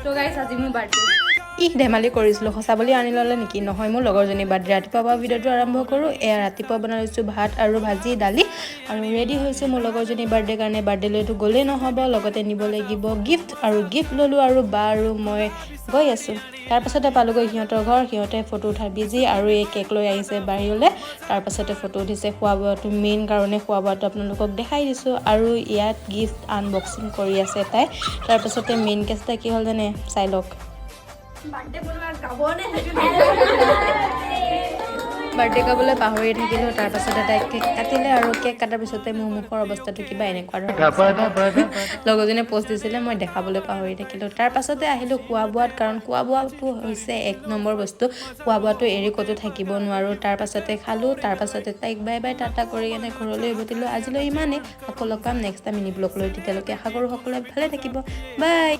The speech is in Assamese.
তো গাইছ আজি মোৰ বাৰ্থডে ধেমালি কৰিছিলোঁ সঁচা বুলি আনি ল'লে নেকি নহয় মোৰ লগৰজনী বাৰ্থডে ৰাতিপুৱা পৰা ভিডিঅ'টো আৰম্ভ কৰোঁ এয়া ৰাতিপুৱা বনাই লৈছোঁ ভাত আৰু ভাজি দালি আৰু ৰেডি হৈছোঁ মোৰ লগৰজনী বাৰ্থডে কাৰণে বাৰ্থডেলৈতো গ'লেই নহ'ব লগতে নিব লাগিব গিফ্ট আৰু গিফ্ট ল'লোঁ আৰু বা আৰু মই গৈ আছোঁ তাৰপাছতে পালোঁগৈ সিহঁতৰ ঘৰ সিহঁতে ফটো উঠাই বিজি আৰু এই কেক লৈ আহিছে বাহিৰলৈ তাৰপাছতে ফটো উঠিছে খোৱা বোৱাটো মেইন কাৰণে খোৱা বোৱাটো আপোনালোকক দেখাই দিছোঁ আৰু ইয়াত গিফ্ট আনবক্সিং কৰি আছে তাই তাৰপাছতে মেইন কেছটা কি হ'ল জানে চাই লওক বাৰ্থডে গাবলৈ পাহৰি থাকিলোঁ তাৰপাছতে তাই কেক কাটিলে আৰু কেক কটাৰ পিছতে মোৰ মুখৰ অৱস্থাটো কিবা এনেকুৱা লগৰজনীয়ে পষ্ট দিছিলে মই দেখাবলৈ পাহৰি থাকিলোঁ তাৰপাছতে আহিলোঁ খোৱা বোৱাত কাৰণ খোৱা বোৱাটো হৈছে এক নম্বৰ বস্তু খোৱা বোৱাটো এৰি ক'তো থাকিব নোৱাৰোঁ তাৰপাছতে খালোঁ তাৰপাছতে তাইক বাই বাই টাটা কৰি কেনে ঘৰলৈ উভতিলোঁ আজিলৈ ইমানেই আকৌ লগ পাম নেক্সট টাইম মিনি ব্লগ লৈ তেতিয়ালৈকে আশা কৰোঁ সকলোৱে ভালে থাকিব বাই।